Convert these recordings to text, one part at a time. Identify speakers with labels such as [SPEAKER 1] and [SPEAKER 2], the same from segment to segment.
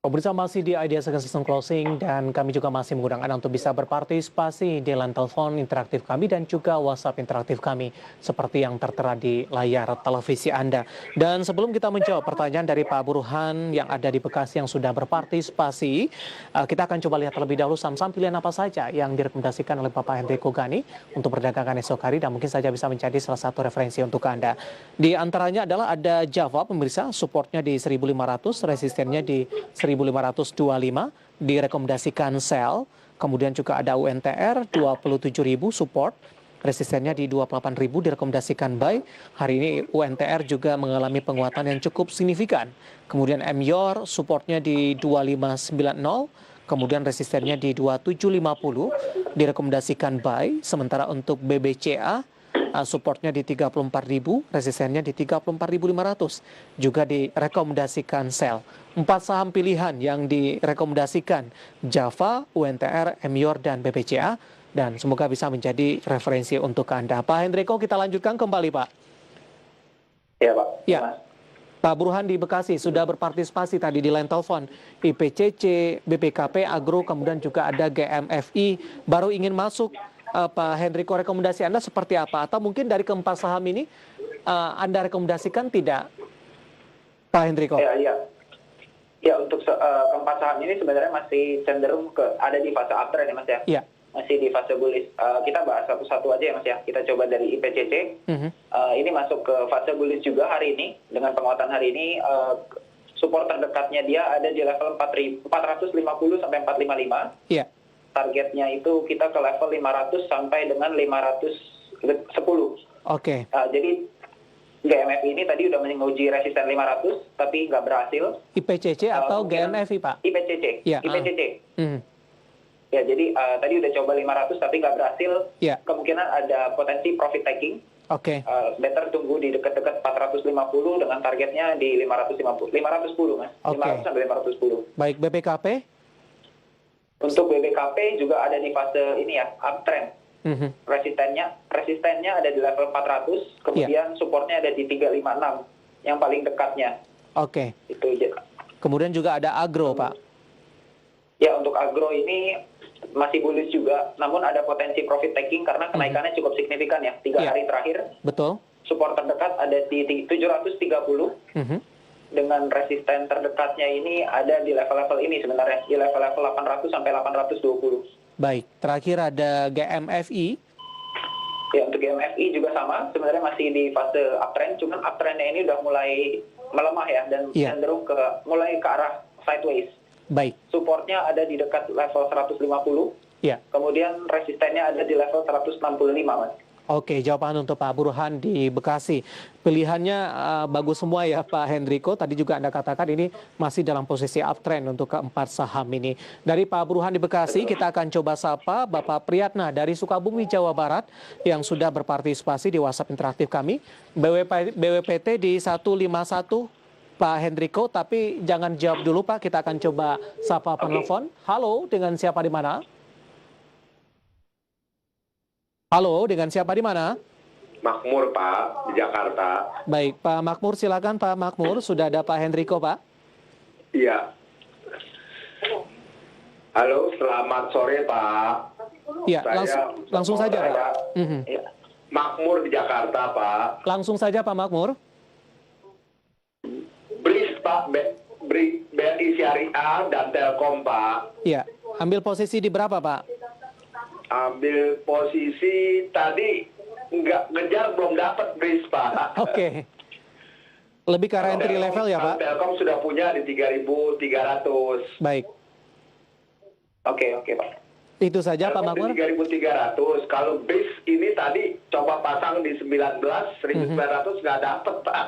[SPEAKER 1] Pemirsa masih di Idea Second System Closing dan kami juga masih mengundang Anda untuk bisa berpartisipasi di line telepon interaktif kami dan juga WhatsApp interaktif kami seperti yang tertera di layar televisi Anda. Dan sebelum kita menjawab pertanyaan dari Pak Burhan yang ada di Bekasi yang sudah berpartisipasi, kita akan coba lihat terlebih dahulu saham-saham pilihan apa saja yang direkomendasikan oleh Bapak Hendriko Gani untuk berdagangkan esok hari dan mungkin saja bisa menjadi salah satu referensi untuk Anda. Di antaranya adalah ada Java, pemirsa, supportnya di 1.500, resistennya di 1.525, direkomendasikan sell. Kemudian juga ada UNTR 27.000 support, resistennya di 28.000, direkomendasikan buy. Hari ini UNTR juga mengalami penguatan yang cukup signifikan. Kemudian MYOR supportnya di 2590, kemudian resistennya di 2750, direkomendasikan buy. Sementara untuk BBCA supportnya di 34.000, resistennya di 34.500, juga direkomendasikan sell. 4 saham pilihan yang direkomendasikan Java, UNTR, MYOR, dan BBCA, dan semoga bisa menjadi referensi untuk Anda. Pak Hendriko, kita lanjutkan kembali, Pak.
[SPEAKER 2] Ya, Pak.
[SPEAKER 1] Ya, Pak Burhan di Bekasi sudah berpartisipasi tadi di line telepon. IPCC, BPKP, Agro, kemudian juga ada GMFI, baru ingin masuk. Pak Hendriko, rekomendasi Anda seperti apa? Atau mungkin dari keempat saham ini Anda rekomendasikan tidak, Pak Hendriko?
[SPEAKER 2] Ya, untuk keempat saham ini sebenarnya masih cenderung ada di fase uptrend ya, Mas ya.
[SPEAKER 1] Ya.
[SPEAKER 2] Masih di fase bullish. Kita bahas satu-satu aja ya, Mas ya. Kita coba dari IPCC. Ini masuk ke fase bullish juga hari ini. Dengan penguatan hari ini, support terdekatnya dia ada di level 450 sampai 455.
[SPEAKER 1] Iya.
[SPEAKER 2] Targetnya itu kita ke level 500 sampai dengan 510.
[SPEAKER 1] Oke.
[SPEAKER 2] Jadi GMFI ini tadi udah menguji resisten 500 tapi nggak berhasil.
[SPEAKER 1] IPCC atau GMFI, Pak?
[SPEAKER 2] IPCC.
[SPEAKER 1] Ya.
[SPEAKER 2] IPCC. Ya, jadi tadi udah coba 500 tapi nggak berhasil.
[SPEAKER 1] Ya.
[SPEAKER 2] Kemungkinan ada potensi profit taking.
[SPEAKER 1] Oke.
[SPEAKER 2] Better tunggu di dekat-dekat 450 dengan targetnya di 510, Mas.
[SPEAKER 1] Oke.
[SPEAKER 2] 500 sampai 510.
[SPEAKER 1] Baik, BPKP?
[SPEAKER 2] Untuk BBKP juga ada di fase ini ya, uptrend. Resistennya ada di level 400, kemudian supportnya ada di 356, yang paling dekatnya.
[SPEAKER 1] Oke.
[SPEAKER 2] Itu aja.
[SPEAKER 1] Kemudian juga ada Agro, Pak.
[SPEAKER 2] Ya, untuk Agro ini masih bullish juga, namun ada potensi profit taking karena kenaikannya cukup signifikan ya, 3 hari terakhir.
[SPEAKER 1] Betul.
[SPEAKER 2] Support terdekat ada di 730. Dengan resisten terdekatnya ini ada di level-level ini sebenarnya, di level-level 800 sampai 820.
[SPEAKER 1] Baik, terakhir ada GMFI.
[SPEAKER 2] Ya, untuk GMFI juga sama, sebenarnya masih di fase uptrend, cuman uptrendnya ini udah mulai melemah ya, dan cenderung mulai ke arah sideways.
[SPEAKER 1] Baik.
[SPEAKER 2] Supportnya ada di dekat level 150, kemudian resistennya ada di level 165, Mas.
[SPEAKER 1] Oke, jawaban untuk Pak Burhan di Bekasi. Pilihannya bagus semua ya, Pak Hendriko. Tadi juga Anda katakan ini masih dalam posisi uptrend untuk keempat saham ini. Dari Pak Burhan di Bekasi, kita akan coba sapa Bapak Priyatna dari Sukabumi, Jawa Barat yang sudah berpartisipasi di WhatsApp interaktif kami. BWPT di 151, Pak Hendriko, tapi jangan jawab dulu, Pak. Kita akan coba sapa penelpon. Halo, dengan siapa di mana? Halo, dengan siapa di mana?
[SPEAKER 3] Makmur, Pak, di Jakarta.
[SPEAKER 1] Baik, Pak Makmur, silakan Pak Makmur. Sudah ada Pak Hendriko, Pak.
[SPEAKER 3] Iya. Halo, selamat sore, Pak.
[SPEAKER 1] Iya, langsung saja, Pak.
[SPEAKER 3] Makmur di Jakarta, Pak.
[SPEAKER 1] Langsung saja, Pak Makmur.
[SPEAKER 3] BRIS, Pak, BRI Syariah dan Telkom, Pak.
[SPEAKER 1] Iya, ambil posisi di berapa, Pak?
[SPEAKER 3] Ambil posisi tadi nggak ngejar, belum dapat BRIS, Pak.
[SPEAKER 1] Oke. Lebih ke arah entry level ya, Pak?
[SPEAKER 3] Telkom sudah punya di 3.300.
[SPEAKER 1] Baik.
[SPEAKER 2] Oke, Pak.
[SPEAKER 1] Itu saja, Pak Makmur.
[SPEAKER 3] 3.300. Kalau BRIS ini tadi coba pasang di 1.900 nggak dapat, Pak.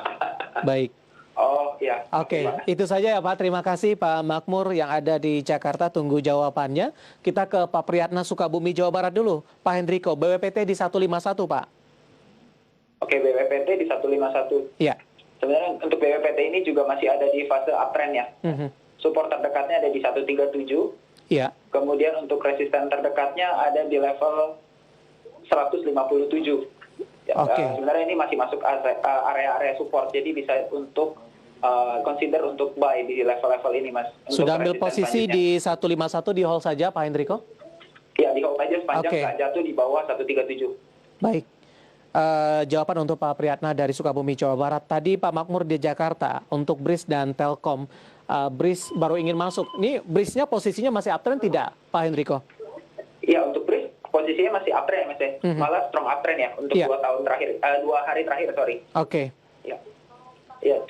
[SPEAKER 1] Baik.
[SPEAKER 2] Oh, ya.
[SPEAKER 1] Oke, itu saja ya Pak. Terima kasih Pak Makmur yang ada di Jakarta. Tunggu jawabannya. Kita ke Pak Priyatna Sukabumi, Jawa Barat dulu. Pak Hendriko, BWPT di 151, Pak.
[SPEAKER 2] Oke, BWPT di 151.
[SPEAKER 1] Iya.
[SPEAKER 2] Sebenarnya untuk BWPT ini juga masih ada di fase uptrend ya. Support terdekatnya ada di 137.
[SPEAKER 1] Iya.
[SPEAKER 2] Kemudian untuk resisten terdekatnya ada di level 157. Ya,
[SPEAKER 1] Oke.
[SPEAKER 2] sebenarnya ini masih masuk area-area support, jadi bisa untuk consider untuk buy di level-level ini, Mas. Untuk
[SPEAKER 1] Sudah ambil
[SPEAKER 2] resisten
[SPEAKER 1] posisi
[SPEAKER 2] selanjutnya.
[SPEAKER 1] di 151 di hold saja Pak Hendriko?
[SPEAKER 2] Ya, di hold aja sepanjang
[SPEAKER 1] Oke.
[SPEAKER 2] nggak jatuh di bawah 137.
[SPEAKER 1] Baik. Jawaban untuk Pak Priyatna dari Sukabumi, Jawa Barat. Tadi Pak Makmur di Jakarta untuk BRIS dan Telkom. BRIS baru ingin masuk. Ini BRIS-nya posisinya masih uptrend tidak, Pak Hendriko?
[SPEAKER 2] Iya, untuk BRIS posisinya masih uptrend, Mas. Malah strong uptrend ya untuk
[SPEAKER 1] Iya.
[SPEAKER 2] 2 hari terakhir, sorry.
[SPEAKER 1] Oke.
[SPEAKER 2] Ya, ya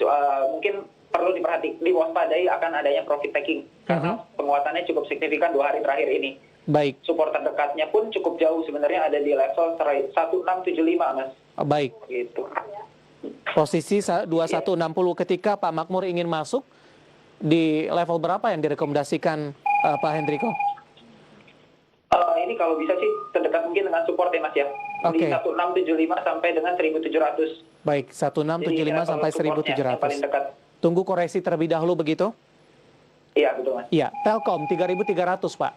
[SPEAKER 2] mungkin perlu diwaspadai akan adanya profit taking karena penguatannya cukup signifikan 2 hari terakhir ini.
[SPEAKER 1] Baik.
[SPEAKER 2] Support terdekatnya pun cukup jauh, sebenarnya ada di level 1675, Mas.
[SPEAKER 1] Baik.
[SPEAKER 2] Gitu.
[SPEAKER 1] Posisi 2160 ketika Pak Makmur ingin masuk di level berapa yang direkomendasikan Pak Hendriko?
[SPEAKER 2] Ini kalau bisa sih terdekat mungkin dengan support ya, Mas ya. Di
[SPEAKER 1] Oke.
[SPEAKER 2] 1675 sampai dengan 1700.
[SPEAKER 1] Baik, 1675 sampai
[SPEAKER 2] Yang paling
[SPEAKER 1] 1700.
[SPEAKER 2] dekat.
[SPEAKER 1] Tunggu koreksi terlebih dahulu begitu?
[SPEAKER 2] Iya, betul, Mas.
[SPEAKER 1] Iya, Telkom 3300, Pak.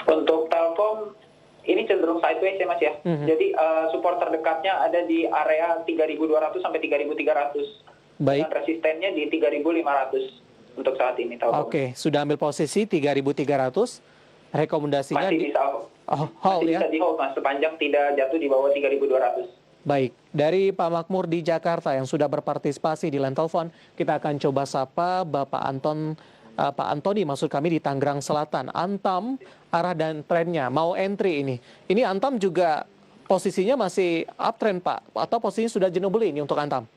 [SPEAKER 2] Untuk Telkom ini cenderung sideways ya, Mas ya. Jadi support terdekatnya ada di area 3.200 sampai 3.300.
[SPEAKER 1] Baik.
[SPEAKER 2] Dengan resistennya di 3.500 untuk saat ini Telkom.
[SPEAKER 1] Oke, sudah ambil posisi 3300. Rekomendasinya
[SPEAKER 2] Masih bisa
[SPEAKER 1] hold
[SPEAKER 2] masih
[SPEAKER 1] ya.
[SPEAKER 2] bisa di hold, Mas, sepanjang tidak jatuh di bawah 3.200.
[SPEAKER 1] Baik, dari Pak Makmur di Jakarta yang sudah berpartisipasi di line telepon, kita akan coba sapa Pak Antoni, maksud kami di Tangerang Selatan. Antam, arah dan trennya, mau entry ini. Ini Antam juga posisinya masih uptrend, Pak? Atau posisinya sudah jenuh beli ini untuk Antam?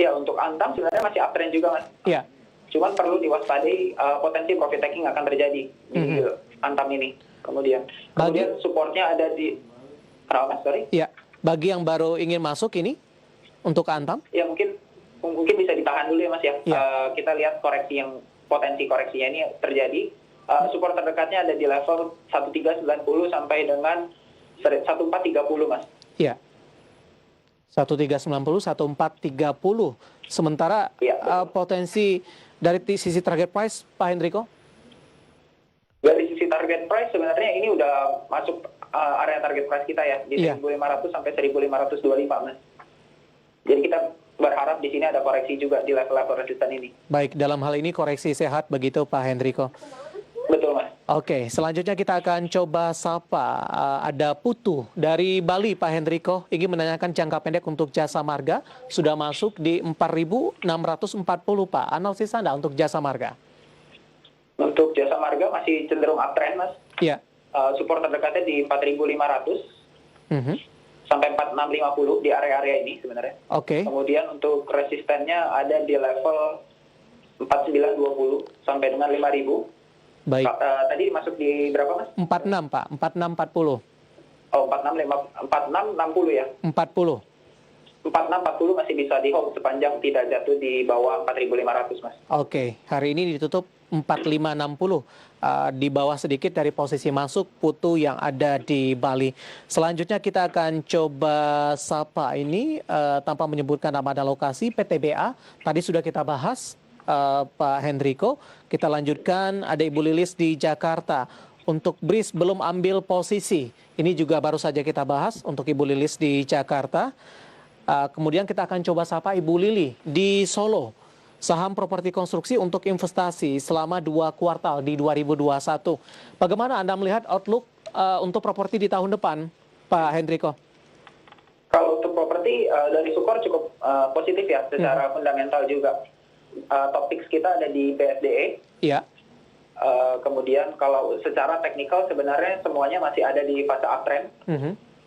[SPEAKER 2] Ya, untuk Antam sebenarnya masih uptrend juga, Mas.
[SPEAKER 1] Iya.
[SPEAKER 2] Cuman perlu diwaspadai potensi profit taking akan terjadi di Antam ini. Kemudian supportnya ada di kenapa, Mas? Sorry.
[SPEAKER 1] Iya. Bagi yang baru ingin masuk ini untuk Antam?
[SPEAKER 2] Ya mungkin bisa ditahan dulu ya, Mas ya.
[SPEAKER 1] Ya.
[SPEAKER 2] Kita lihat potensi koreksinya ini terjadi. Support terdekatnya ada di level 1390 sampai dengan 1430, Mas.
[SPEAKER 1] Iya. 1390, 1430. Sementara
[SPEAKER 2] Ya.
[SPEAKER 1] Potensi dari sisi target price, Pak Hendriko?
[SPEAKER 2] Dari sisi target price sebenarnya ini udah masuk area target price kita ya di 1.500 sampai 1.525, Mas. Jadi kita berharap di sini ada koreksi juga di level-level resisten ini.
[SPEAKER 1] Baik, dalam hal ini koreksi sehat begitu Pak Hendriko.
[SPEAKER 2] Betul, Mas.
[SPEAKER 1] Oke, selanjutnya kita akan coba sapa. Ada Putu dari Bali, Pak Hendriko. Ingin menanyakan jangka pendek untuk Jasa Marga. Sudah masuk di 4.640, Pak. Analisis Anda untuk Jasa Marga?
[SPEAKER 2] Untuk Jasa Marga masih cenderung uptrend, Mas.
[SPEAKER 1] Iya.
[SPEAKER 2] Support terdekatnya di 4.500 sampai 4.650 di area-area ini sebenarnya.
[SPEAKER 1] Oke.
[SPEAKER 2] Kemudian untuk resistennya ada di level 4.920 sampai dengan 5.000.
[SPEAKER 1] Baik.
[SPEAKER 2] Tadi masuk di berapa, Mas?
[SPEAKER 1] 46, Pak. 4640.
[SPEAKER 2] Oh, 4660 ya.
[SPEAKER 1] 40.
[SPEAKER 2] 4640 masih bisa di hold sepanjang tidak jatuh di bawah 4.500, Mas.
[SPEAKER 1] Oke, hari ini ditutup 4560, di bawah sedikit dari posisi masuk Putu yang ada di Bali. Selanjutnya kita akan coba sapa ini tanpa menyebutkan nama dan lokasi, PTBA. Tadi sudah kita bahas, Pak Hendriko. Kita lanjutkan, ada Ibu Lilis di Jakarta. Untuk BRIS belum ambil posisi. Ini juga baru saja kita bahas untuk Ibu Lilis di Jakarta. Kemudian kita akan coba sapa Ibu Lili di Solo. Saham properti konstruksi untuk investasi selama 2 kuartal di 2021. Bagaimana Anda melihat outlook untuk properti di tahun depan, Pak Hendriko?
[SPEAKER 2] Kalau untuk properti dari Sukor cukup positif ya, secara fundamental juga. Topik kita ada di BSDE.
[SPEAKER 1] Iya.
[SPEAKER 2] Kemudian kalau secara teknikal sebenarnya semuanya masih ada di fase uptrend.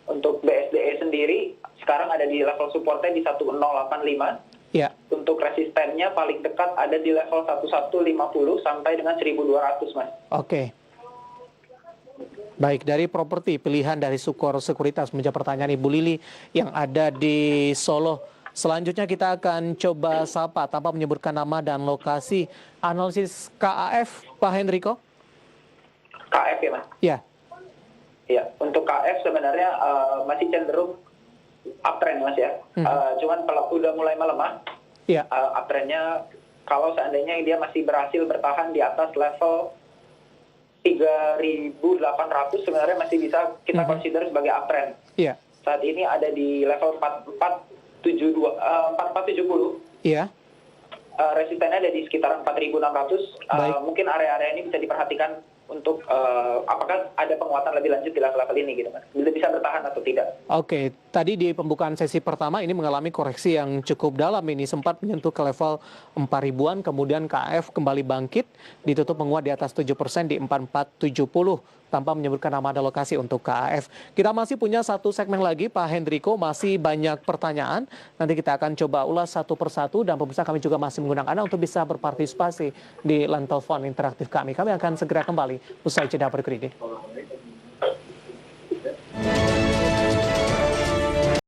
[SPEAKER 2] Untuk BSDE sendiri sekarang ada di level supportnya di 1085.
[SPEAKER 1] Ya.
[SPEAKER 2] Untuk resistennya paling dekat ada di level 1150 sampai dengan 1200, Mas.
[SPEAKER 1] Oke. Baik, dari properti pilihan dari Sukor Sekuritas menjawab pertanyaan Ibu Lili yang ada di Solo. Selanjutnya kita akan coba sapa tanpa menyebutkan nama dan lokasi. Analisis KAF, Pak Hendriko?
[SPEAKER 2] KF ya, Mas?
[SPEAKER 1] Ya.
[SPEAKER 2] Ya, untuk KF sebenarnya masih cenderung uptrend, Mas ya. Cuman kalau udah mulai melemah,
[SPEAKER 1] Ya.
[SPEAKER 2] Uptrendnya kalau seandainya dia masih berhasil bertahan di atas level 3.800 sebenarnya masih bisa kita consider sebagai uptrend.
[SPEAKER 1] Ya.
[SPEAKER 2] Saat ini ada di level 4470
[SPEAKER 1] Iya.
[SPEAKER 2] Resistennya ada di sekitar 4.600.
[SPEAKER 1] Baik.
[SPEAKER 2] Mungkin area-area ini bisa diperhatikan untuk apakah ada penguatan lebih lanjut di level-level ini gitu kan. Bisa bertahan atau tidak.
[SPEAKER 1] Oke, tadi di pembukaan sesi pertama ini mengalami koreksi yang cukup dalam, ini sempat menyentuh ke level 4.000-an, kemudian KF kembali bangkit, ditutup menguat di atas 7% di 4470 tanpa menyebutkan nama ada lokasi untuk KAF. Kita masih punya satu segmen lagi, Pak Hendriko, masih banyak pertanyaan. Nanti kita akan coba ulas satu persatu dan pemirsa kami juga masih mengundang Anda untuk bisa berpartisipasi di line telepon interaktif kami. Kami akan segera kembali usai jeda berikut ini.